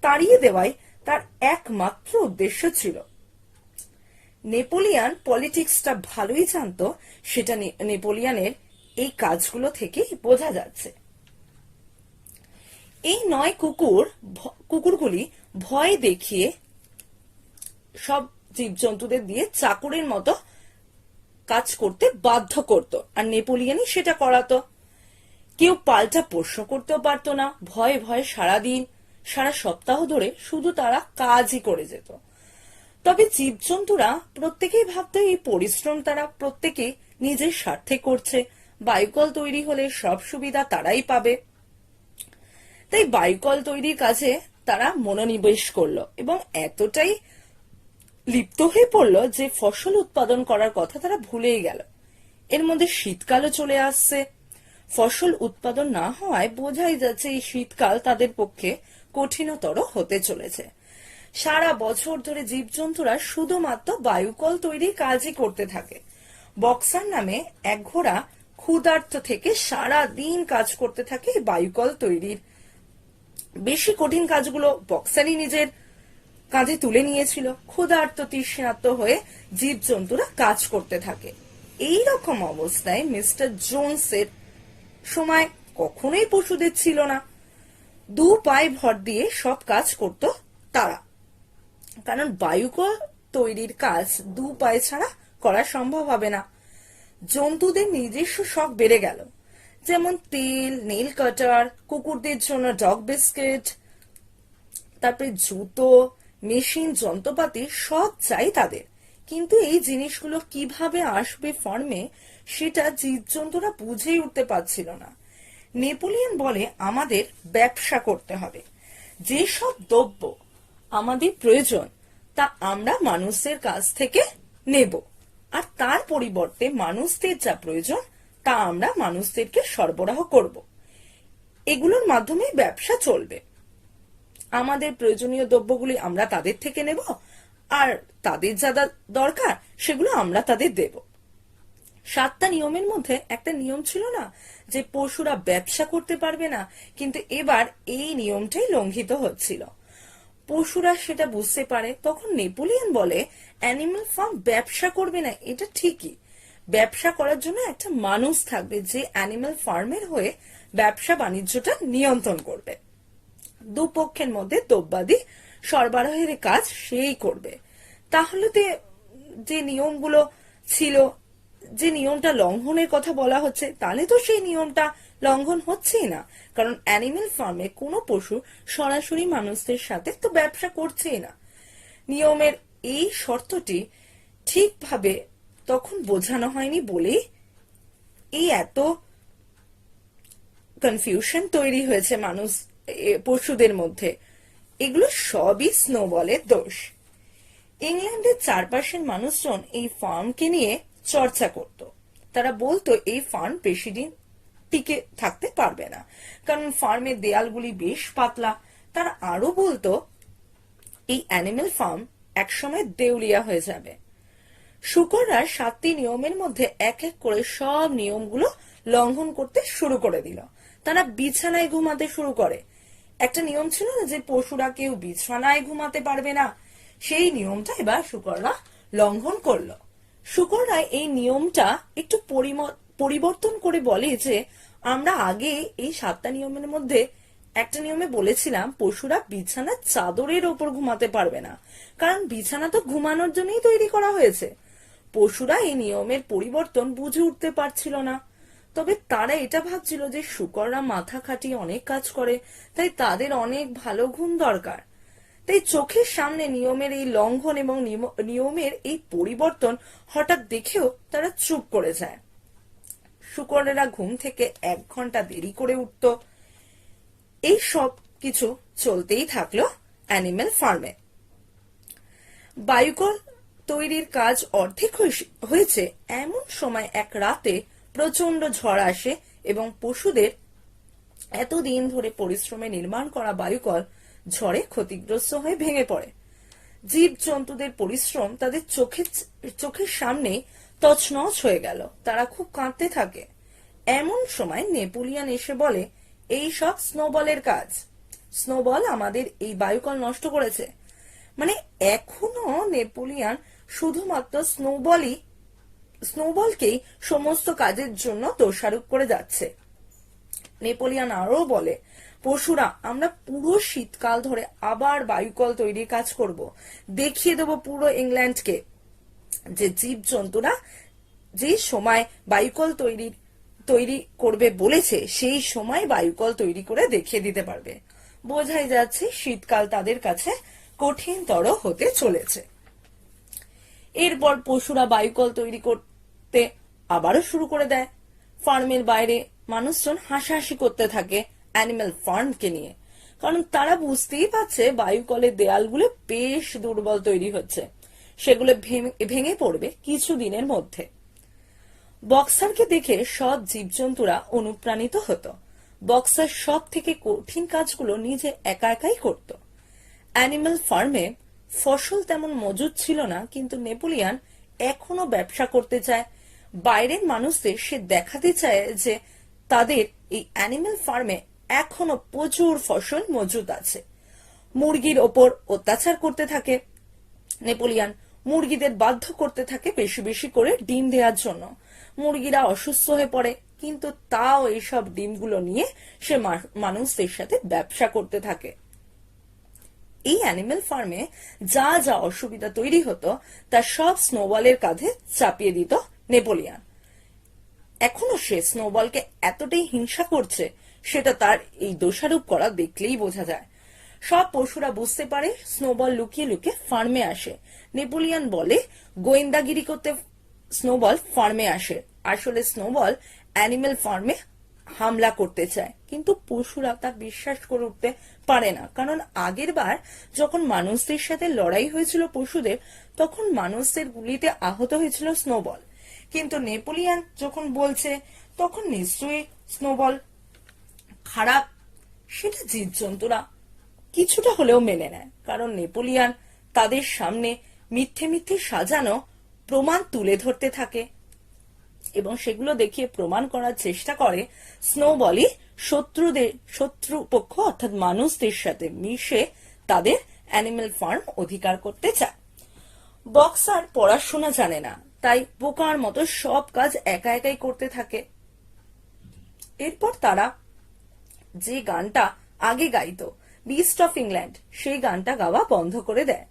তাড়িয়ে দেওয়াই তার একমাত্র উদ্দেশ্য ছিল। নেপোলিয়ন পলিটিক্সটা ভালোই জানতো, সেটা নেপোলিয়নের এই কাজগুলো থেকে বোঝা যাচ্ছে। এই 9 কুকুরগুলি ভয় দেখিয়ে সব জীবজন্তুদের দিয়ে চাকরের মতো কাজ করতে বাধ্য করত, আর নেপোলিয়নই সেটা করাতো। কেউ পাল্টা প্রশ্ন করতেও পারত না। ভয়ে ভয়ে সারা সপ্তাহ ধরে শুধু তারা কাজই করে যেত। তবে জীবজন্তুরা প্রত্যেকেই ভাবত এই পরিশ্রম তারা প্রত্যেকে নিজের স্বার্থে করছে। বায়ুকল তৈরি হলে সব সুবিধা তারাই পাবে। তাই বায়ুকল তৈরির কাজে তারা মনোনিবেশ করলো এবং এতটাই লিপ্ত হয়ে পড়লো যে ফসল উৎপাদন করার কথা তারা ভুলেই গেল। এর মধ্যে শীতকালও চলে আসছে। ফসল উৎপাদন না হওয়ায় বোঝাই যাচ্ছে এই শীতকাল তাদের পক্ষে কঠিনতর হতে চলেছে। সারা বছর ধরে জীবজন্তুরা শুধুমাত্র বায়ুকল তৈরির কাজই করতে থাকে। বক্সার নামে এক ঘোড়া ক্ষুধার্ত থেকে সারা দিন কাজ করতে থাকে বায়ুকল তৈরির। বেশি কঠিন কাজগুলো বক্সারই নিজের কাঁধে তুলে নিয়েছিল। ক্ষুধার্ত তৃষ্ণার্ত হয়ে জীবজন্তুরা কাজ করতে থাকে। এই রকম অবস্থায় মিস্টার জোনসের সময় কখনোই পশুদের ছিল না। 2 পায়ে ভর দিয়ে সব কাজ করত তারা, কারণ বায়ুকল তৈরির কাজ 2 পায়ে ছাড়া করা সম্ভব হবে না। জন্তুদের নিজস্ব শখ বেড়ে গেল, যেমন তেল, নেল কাটার, কুকুরদের জন্য ডগ বিস্কিট, তারপরে জুতো, মেশিন, যন্ত্রপাতি সব চাই তাদের। কিন্তু এই জিনিসগুলো কিভাবে আসবে ফার্মে সেটা জীবজন্তুরা বুঝেই উঠতে পারছিল না। নেপোলিয়ন বলে, আমাদের ব্যবসা করতে হবে। যেসব দ্রব্য আমাদের প্রয়োজন তা আমরা মানুষদের কাছ থেকে নেব, আর তার পরিবর্তে মানুষদের যা প্রয়োজন তা আমরা মানুষদেরকে সরবরাহ করব। এগুলোর মাধ্যমে ব্যবসা চলবে। আমাদের প্রয়োজনীয় দ্রব্যগুলি আমরা তাদের থেকে নেব, আর তাদের যা দরকার সেগুলো আমরা তাদের দেব। 7টা নিয়মের মধ্যে একটা নিয়ম ছিল না যে পশুরা ব্যবসা করতে পারবে না, কিন্তু এবার এই নিয়মটাই লঙ্ঘিত হচ্ছিল। পশুরা সেটা বুঝতে পারে। তখন নেপোলিয়ন বলে, অ্যানিমাল ফার্ম ব্যবসা করবে না, এটা ঠিকই। ব্যবসা করার জন্য একটা মানুষ থাকবে যে অ্যানিমাল ফার্মের হয়ে ব্যবসা বাণিজ্যটা নিয়ন্ত্রণ করবে। দুপক্ষের মধ্যে দ্রব্যাদি সরবরাহের কাজ সেই করবে। তাহলে যে নিয়মগুলো ছিল, যে নিয়মটা লঙ্ঘনের কথা বলা হচ্ছে, তাহলে তো সেই নিয়মটা লঙ্ঘন হচ্ছেই না, কারণ অ্যানিমেল ফার্মে কোনো পশু সরাসরি মানুষদের সাথে তো ব্যবসা করছেই না। নিয়মের এই শর্তটি ঠিকভাবে তখন বোঝানো হয়নি বলেই এই এত কনফিউশন তৈরি হয়েছে পশুদের মধ্যে। এগুলো সবই স্নোবলের দোষ। ইংল্যান্ডের চারপাশের মানুষজন এই ফার্মকে নিয়ে চর্চা করত। তারা বলতো এই ফার্ম বেশি দিন টিকে থাকতে পারবে না, কারণ ফার্মের দেয়ালগুলি বেশ পাতলা। তারা আরো বলতো এই অ্যানিমেল ফার্ম একসময় দেউলিয়া হয়ে যাবে। শুকররা 7টি নিয়মের মধ্যে এক এক করে সব নিয়মগুলো লঙ্ঘন করতে শুরু করে দিল। তারা বিছানায় ঘুমাতে শুরু করে। একটা নিয়ম ছিল না যে পশুরা কেউ বিছানায় ঘুমাতে পারবে না, সেই নিয়মটা এবার শুকররা লঙ্ঘন করলো। শুকররা এই নিয়মটা একটু পরিবর্তন করে বলে যে আমরা আগে এই 7টা নিয়মের মধ্যে একটা নিয়মে বলেছিলাম পশুরা বিছানার চাদরের ওপর ঘুমাতে পারবে না, কারণ বিছানা তো ঘুমানোর জন্যই তৈরি করা হয়েছে। পশুরা এই নিয়মের পরিবর্তন বুঝে উঠতে পারছিল না। তবে তারা এটা ভাবছিল যে শূকররা মাথা খাটিয়ে অনেক কাজ করে, তাই তাদের অনেক ভালো ঘুম দরকার। তাই চোখের সামনে নিয়মের এই লঙ্ঘন এবং নিয়মের এই পরিবর্তন হঠাৎ দেখেও তারা চুপ করে যায়। শূকরেরা ঘুম থেকে 1 ঘন্টা দেরি করে উঠত। এই সব কিছু চলতেই থাকলো অ্যানিমেল ফার্মে। বায়ুকল তৈরির কাজ অর্ধেক হয়েছে এমন সময় এক রাতে প্রচন্ড ঝড় আসে এবং পশুদের এতদিন ধরে পরিশ্রমে নির্মাণ করা বায়ুকল ঝড়ে ক্ষতিগ্রস্ত হয়ে ভেঙে পড়ে। জীব জন্তুদের পরিশ্রম তাদের চোখের সামনে তছনছ হয়ে গেল। তারা খুব কাঁদতে থাকে। এমন সময় নেপোলিয়ন এসে বলে, এই সব স্নোবলের কাজ। স্নোবল আমাদের এই বায়ুকল নষ্ট করেছে। মানে এখনো নেপোলিয়ন শুধুমাত্র স্নোবলকেই সমস্ত কাজের জন্য দোষারোপ করে যাচ্ছে। নেপোলিয়ন আরো বলে, পশুরা আমরা পুরো শীতকাল ধরে আবার বায়ুকল তৈরির কাজ করব। দেখিয়ে দেব পুরো ইংল্যান্ডকে যে জীব জন্তুরা যে সময় বায়ুকল তৈরি করবে বলেছে সেই সময় বায়ুকল তৈরি করে দেখিয়ে দিতে পারবে। বোঝাই যাচ্ছে শীতকাল তাদের কাছে কঠিনতর হতে চলেছে। এরপর পশুরা বায়ুকল তৈরি করতে আবারও শুরু করে দেয়। ফার্মের বাইরে মানুষজন হাসাহাসি করতে থাকে অ্যানিমেল ফার্মকে নিয়ে, কারণ তারা বুঝতেই পারছে বায়ুকলের দেয়ালগুলো বেশ দুর্বল তৈরি হচ্ছে, সেগুলো ভেঙে পড়বে কিছুদিনের মধ্যে। বক্সারকে দেখে সব জীবজন্তুরা অনুপ্রাণিত হতো। বক্সার সব থেকে কঠিন কাজগুলো নিজে একা একাই করত। অ্যানিমেল ফার্মে ফসল তেমন মজুদ ছিল না, কিন্তু নেপোলিয়ন এখনো ব্যবসা করতে চায়। বাইরের মানুষদের সে দেখাতে চায় যে তাদের এই অ্যানিমেল ফার্মে এখনো প্রচুর ফসল মজুদ আছে। মুরগির ওপর অত্যাচার করতে থাকে নেপোলিয়ন। মুরগিদের বাধ্য করতে থাকে বেশি বেশি করে ডিম দেওয়ার জন্য। মুরগিরা অসুস্থ হয়ে পড়ে, কিন্তু তাও এইসব ডিমগুলো নিয়ে সে মানুষদের সাথে ব্যবসা করতে থাকে। এই অ্যানিমেল ফার্মে যা যা অসুবিধা তৈরি হতো তা সব স্নোবলের কাঁধে চাপিয়ে দিত নেপোলিয়ন। এখনো সে স্নোবলকে এতটাই হিংসা করছে, সেটা তার এই দোষারোপ করা দেখলেই বোঝা যায়। সব পশুরা বুঝতে পারে স্নোবল লুকিয়ে লুকিয়ে ফার্মে আসে। নেপোলিয়ন বলে গোয়েন্দাগিরি করতে স্নোবল ফার্মে আসে। আসলে স্নোবল অ্যানিমেল ফার্মে হামলা করতে চায়, কিন্তু পশুরা তা বিশ্বাস করে উঠতে পারে না। কারণ আগের বার যখন মানুষদের সাথে লড়াই হয়েছিল পশুদের, তখন মানুষদের গুলিতে আহত হয়েছিল স্নোবল। কিন্তু নেপোলিয়ন যখন বলছে তখন নিশ্চয়ই স্নোবল খারাপ, সেটা জীবজন্তুরা কিছুটা হলেও মেনে নেয়। কারণ নেপোলিয়ন তাদের সামনে মিথ্যে মিথ্যে সাজানো প্রমাণ তুলে ধরতে থাকে এবং সেগুলো দেখিয়ে প্রমাণ করার চেষ্টা করে স্নোবলই শত্রুপক্ষ অর্থাৎ মানুষদের সাথে মিশে তাদের অ্যানিমেল ফার্ম অধিকার করতে চায়। বক্সার পড়াশোনা জানে না, তাই বোকার মতো সব কাজ একা একাই করতে থাকে। এরপর তারা যে গানটা আগে গাইতো, বিস্ট অফ ইংল্যান্ড, সেই গানটা গাওয়া বন্ধ করে দেয়।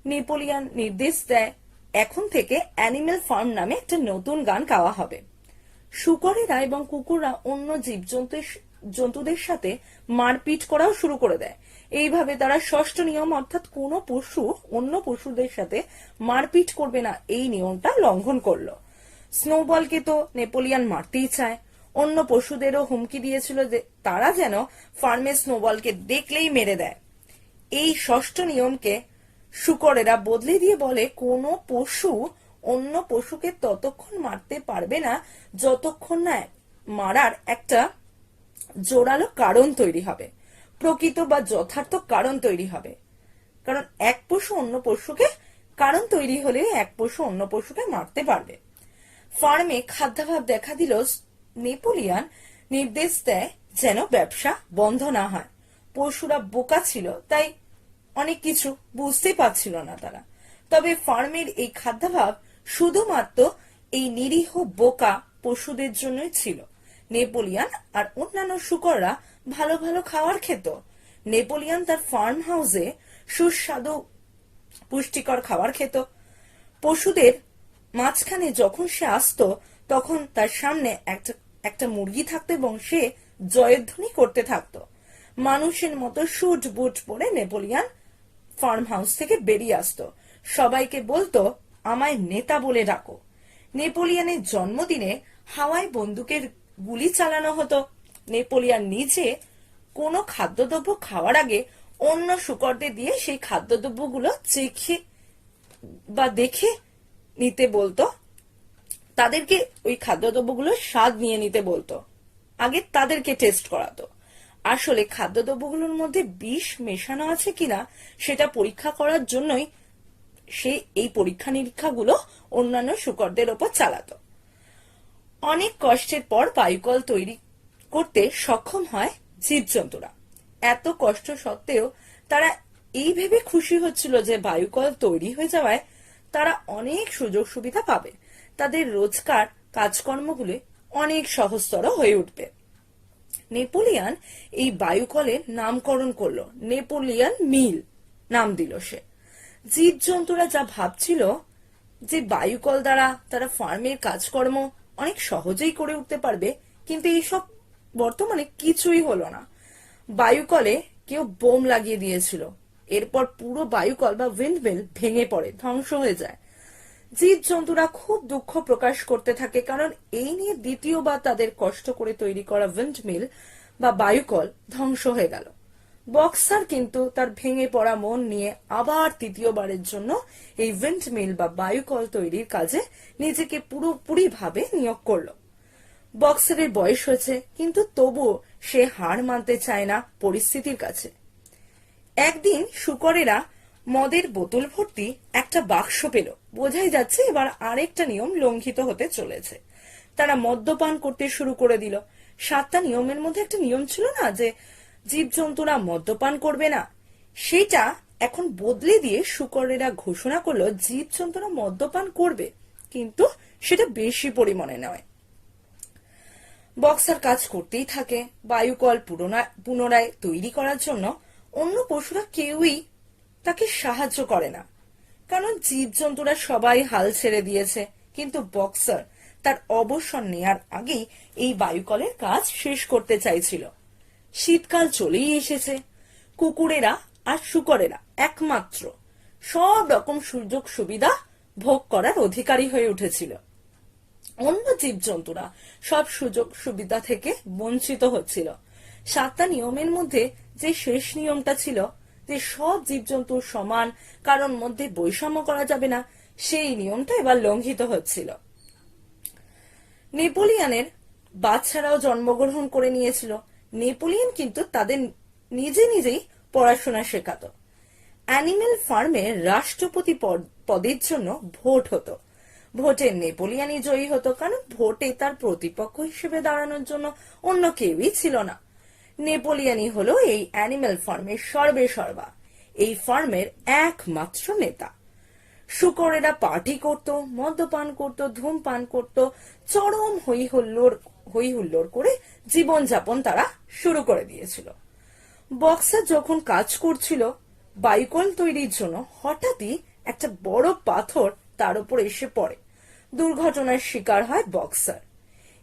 নেপোলিয়ন নির্দেশ দেয় এখন থেকে অ্যানিমেল ফার্ম নামে একটা নতুন গান গাওয়া হবে। শূকরেরা এবং কুকুররা অন্য জন্তুদের সাথে মারপিট করাও শুরু করে দেয়। এইভাবে তারা ষষ্ঠ নিয়ম অর্থাৎ কোনো পশু অন্য পশুদের সাথে মারপিট করবে না এই নিয়মটা লঙ্ঘন করলো। স্নোবলকে তো নেপোলিয়ন মারতেই চায়। অন্য পশুদেরও হুমকি দিয়েছিল যে তারা যেন ফার্মে স্নোবলকে দেখলেই মেরে দেয়। এই ষষ্ঠ নিয়মকে শূকরেরা বদলে দিয়ে বলে কোনো পশু অন্য পশুকে ততক্ষণ মারতে পারবে না যতক্ষণ না মারার একটা জোরালো কারণ তৈরি হবে, প্রকৃত বা যথার্থ কারণ তৈরি হবে। কারণ এক পশু অন্য পশুকে কারণ তৈরি হলে এক পশু অন্য পশুকে মারতে পারবে। ফার্মে খাদ্যাভাব দেখা দিল। নেপোলিয়ন নির্দেশ দেয় যেন ব্যবসা বন্ধ না হয়। পশুরা বোকা ছিল, তাই অনেক কিছু বুঝতে পারছিল না তারা। তবে ফার্মের এই খাদ্যাভাব শুধুমাত্র এই নিরীহ বোকা পশুদের জন্যই ছিল। নেপোলিয়ন আর অন্যান্য শূকররা ভালো ভালো খাবার খেত। নেপোলিয়ন তার ফার্ম হাউসে সুস্বাদু পুষ্টিকর খাবার খেত। পশুদের মাঝখানে যখন সে আসতো তখন তার সামনে একটা একটা মুরগি থাকতো এবং সে জয়ধ্বনি করতে থাকতো। মানুষের মতো স্যুট বুট পরে নেপোলিয়ান ফার্ম হাউস থেকে বেরিয়ে আসতো, সবাইকে বলতো আমায় নেতা বলে ডাকো। নেপোলিয়ানের জন্মদিনে হাওয়ায় বন্দুকের গুলি চালানো হতো। নেপোলিয়ান নিজে কোনো খাদ্যদ্রব্য খাওয়ার আগে অন্য শুকরদের দিয়ে সেই খাদ্যদ্রব্যগুলো চেখে বা দেখে নিতে বলতো, তাদেরকে ওই খাদ্যদ্রব্যগুলোর স্বাদ নিয়ে নিতে বলতো, আগে তাদেরকে টেস্ট করাতো। আসলে খাদ্যদ্রব্যগুলোর মধ্যে বিষ মেশানো আছে কিনা সেটা পরীক্ষা করার জন্যই সে এই পরীক্ষা নিরীক্ষাগুলো অন্যান্য শুকরদের ওপর চালাতো। অনেক কষ্টের পর বায়ুকল তৈরি করতে সক্ষম হয় জীবজন্তুরা। এত কষ্ট সত্ত্বেও তারা এই ভেবে খুশি হচ্ছিল যে বায়ুকল তৈরি হয়ে যাওয়ায় তারা অনেক সুযোগ সুবিধা পাবে, তাদের রোজকার কাজকর্মগুলি অনেক সহজতর হয়ে উঠবে। নেপোলিয়ান এই বায়ুকলের নামকরণ করলো, নেপোলিয়ান মিল নাম দিল সে। জীবজন্তুরা যা ভাবছিল যে বায়ুকল দ্বারা তারা ফার্মের কাজকর্ম অনেক সহজেই করে উঠতে পারবে, কিন্তু এইসব বর্তমানে কিছুই হলো না। বায়ুকলে কেউ বোম লাগিয়ে দিয়েছিল, এরপর পুরো বায়ুকল বা উইন্ডমিল ভেঙে পড়ে, ধ্বংস হয়ে যায়। জীবজন্তুরা খুব দুঃখ প্রকাশ করতে থাকে, কারণ এই নিয়ে দ্বিতীয়বার তাদের কষ্ট করে তৈরি করা উইন্ডমিল বা বায়ুকল ধ্বংস হয়ে গেল। বক্সার কিন্তু তার ভেঙে পড়া মন নিয়ে আবার তৃতীয়বারের জন্য এই উইন্ডমিল বা বায়ুকল তৈরির কাজে নিজেকে পুরোপুরি ভাবে নিয়োগ করলো। বক্সারের বয়স হয়েছে, কিন্তু তবুও সে হার মানতে চায় না পরিস্থিতির কাছে। একদিন শুকরেরা মদের বোতল ভর্তি একটা বাক্স পেল, বোঝাই যাচ্ছে এবার আরেকটা নিয়ম লঙ্ঘিত হতে চলেছে। তারা মদ্যপান করতে শুরু করে দিল। 7টা নিয়মের মধ্যে একটা নিয়ম ছিল না যে জীবজন্তুরা মদ্যপান করবে না, সেটা এখন বদলে দিয়ে শুকরেরা ঘোষণা করলো জীবজন্তুরা মদ্যপান করবে, কিন্তু সেটা বেশি পরিমাণে নয়। বক্সার কাজ করতেই থাকে। বায়ুকল পুনরায় তৈরি করার জন্য অন্য পশুরা কেউই তাকে সাহায্য করে না, কারণ জীবজন্তুরা সবাই হাল ছেড়ে দিয়েছে। কিন্তু বক্সার তার অবসর নেয়ার আগেই এই বায়ুকলের কাজ শেষ করতে চাইছিল। শীতকাল চলেই এসেছে। কুকুরেরা আর শুকরেরা একমাত্র সব রকম সুযোগ সুবিধা ভোগ করার অধিকারী হয়ে উঠেছিল। অন্য জীবজন্তুরা সব সুযোগ সুবিধা থেকে বঞ্চিত হচ্ছিল। 7টা নিয়মের মধ্যে যে শেষ নিয়মটা ছিল যে সব জীবজন্তু সমান, কারণ মধ্যে বৈষম্য করা যাবে না, সেই নিয়মটা এবার লঙ্ঘিত হচ্ছিল। নেপোলিয়ানের বাচ্চারাও জন্মগ্রহণ করে নিয়েছিল। নেপোলিয়ান কিন্তু তাদের নিজেই পড়াশোনা শেখাতো। অ্যানিমেল ফার্মে রাষ্ট্রপতি পদের জন্য ভোট হতো। ভোটে নেপোলিয়ানই জয়ী হতো, কারণ ভোটে তার প্রতিপক্ষ হিসেবে দাঁড়ানোর জন্য অন্য কেউই ছিল না। নেপোলিয়ানই হলো এই অ্যানিমেল ফার্মের সর্বেসর্বা, এই ফার্মের একমাত্র নেতা। শুকরেরা পার্টি করত, মদ্যপান করত, ধূমপান করত, চরম হই হুল্লোড় করে জীবনযাপন তারা শুরু করে দিয়েছিল। বক্সার যখন কাজ করছিল বায়ুকল তৈরির জন্য, হঠাৎই একটা বড় পাথর তার উপর এসে পড়ে। দুর্ঘটনার শিকার হয় বক্সার।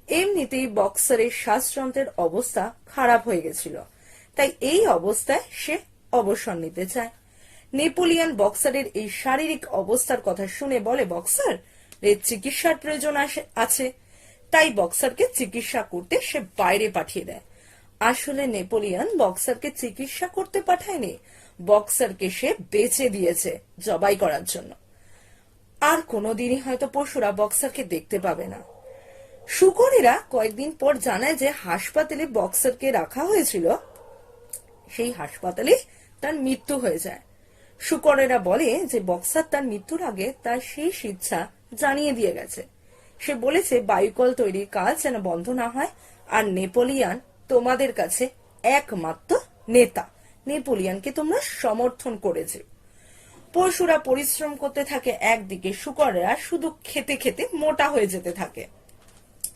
এমনিতেই বক্সারের শ্বাসযন্ত্রের অবস্থা খারাপ হয়ে গেছিল, তাই এই অবস্থায় সে অবসর নিতে চায়। নেপোলিয়ান বক্সারের এই শারীরিক অবস্থার কথা শুনে বলে, বক্সার এর চিকিৎসার প্রয়োজন আছে। তাই বক্সারকে চিকিৎসা করতে সে বাইরে পাঠিয়ে দেয়। আসলে নেপোলিয়ান বক্সারকে চিকিৎসা করতে পাঠায়নি, বক্সারকে সে বেচে দিয়েছে জবাই করার জন্য। আর কোনোদিনই হয়তো পশুরা বক্সারকে দেখতে পাবে না। শুকরেরা কয়েকদিন পর জানায় যে হাসপাতালে বক্সারকে রাখা হয়েছিল, সেই হাসপাতালে তার মৃত্যু হয়ে যায়। শুকরেরা বলে যে বক্সার তার মৃত্যুর আগে তার শেষ ইচ্ছা জানিয়ে দিয়ে গেছে। সে বলেছে বায়ুকল তৈরির কাজ যেন বন্ধ না হয়, আর নেপোলিয়ান তোমাদের কাছে একমাত্র নেতা, নেপোলিয়ানকে তোমরা সমর্থন করেছে। পশুরা পরিশ্রম করতে থাকে একদিকে, শুকরেরা শুধু খেতে খেতে মোটা হয়ে যেতে থাকে।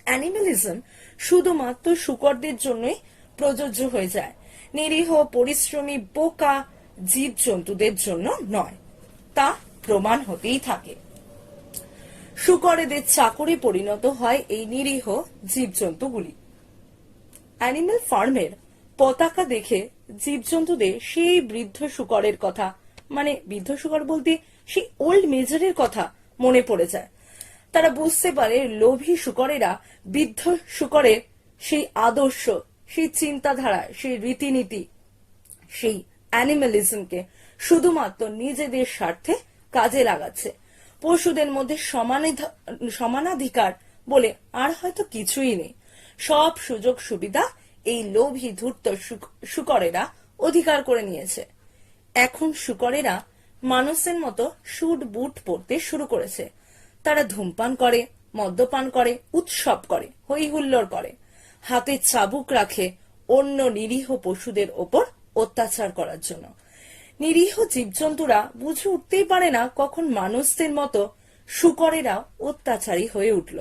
অ্যানিমেলিজম শুধুমাত্র শুকরদের জন্যই প্রযোজ্য হয়ে যায়, নিরীহ পরিশ্রমী বোকা জীবজন্তুদের জন্য নয়, তা প্রমাণ হতেই থাকে। শুকরেদের চাকরে পরিণত হয় এই নিরীহ জীবজন্তুগুলি। অ্যানিমেল ফার্মের পতাকা দেখে জীবজন্তুদের সেই বৃদ্ধ শুকরের কথা, মানে বৃদ্ধ শুকর বলতে সেই ওল্ড মেজরের কথা মনে পড়ে যায়। তারা বুঝতে পারে লোভী শুকরেরা বৃদ্ধ শুকরের সেই আদর্শ, সেই চিন্তাধারা, সেই রীতিনীতি, সেই অ্যানিমালিজমকে শুধুমাত্র নিজেদের স্বার্থে কাজে লাগাচ্ছে। পশুদের মধ্যে সমানাধিকার বলে আর হয়তো কিছুই নেই। সব সুযোগ সুবিধা এই লোভী ধূর্ত শুকরেরা অধিকার করে নিয়েছে। এখন শুকরেরা মানুষের মতো স্যুট বুট পরতে শুরু করেছে। তারা ধূমপান করে, মদ্যপান করে, উৎসব করে, হই হুল্লোড় করে, হাতে চাবুক রাখে অন্য নিরীহ পশুদের ওপর অত্যাচার করার জন্য। নিরীহ জীবজন্তুরা বুঝে উঠতেই পারে না কখন মানুষদের মতো শুকরেরা অত্যাচারী হয়ে উঠল।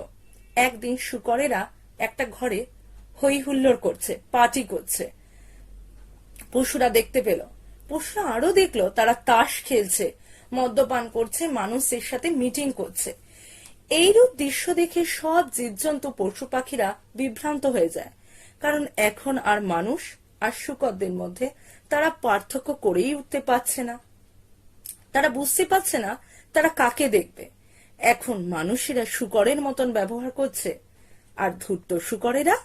একদিন শুকরেরা একটা ঘরে হই হুল্লোড় করছে, পার্টি করছে। পশুরা দেখতে পেল, পশুরা আরো দেখলো তারা তাস খেলছে, মদ্যপান করছে, মানুষের সাথে মিটিং করছে। এইরূপ দৃশ্য দেখে সব জীবজন্তু পশু পাখিরা বিভ্রান্ত হয়ে যায়, কারণ এখন আর মানুষ আর শুকরদের মধ্যে তারা পার্থক্য করেই উঠতে পারছে না। তারা বুঝতে পারছে না তারা কাকে দেখবে। এখন মানুষেরা শুকরের মতন ব্যবহার করছে, আর ধূর্ত শুকরেরা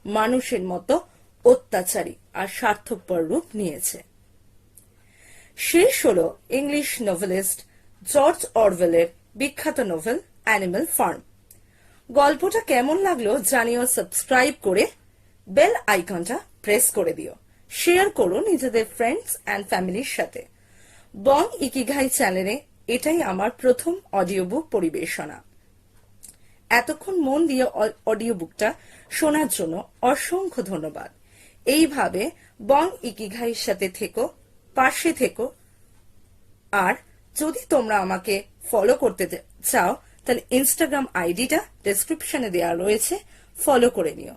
মানুষের মতো অত্যাচারী আর স্বার্থপর রূপ নিয়েছে। শেষ হলো ইংলিশ নোভেলিস্ট জর্জ অরওয়েলের বিখ্যাত নোভেল অ্যানিমেল ফার্ম। গল্পটা কেমন লাগলো জানিও, সাবস্ক্রাইব করে বেল আইকনটা প্রেস করে দিও, শেয়ার করো নিজেদের ফ্রেন্ডস অ্যান্ড ফ্যামিলির সাথে। বং ইকিগাই চ্যানেলে এটাই আমার প্রথম অডিও বুক পরিবেশনা। এতক্ষণ মন দিয়ে অডিও বুকটা শোনার জন্য অসংখ্য ধন্যবাদ। এইভাবে বং ইকিগাইয়ের সাথে থেকো, পাশে থেকো। আর যদি তোমরা আমাকে ফলো করতে চাও তাহলে ইনস্টাগ্রাম আইডিটা ডেসক্রিপশনে দেওয়া রয়েছে, ফলো করে নিও।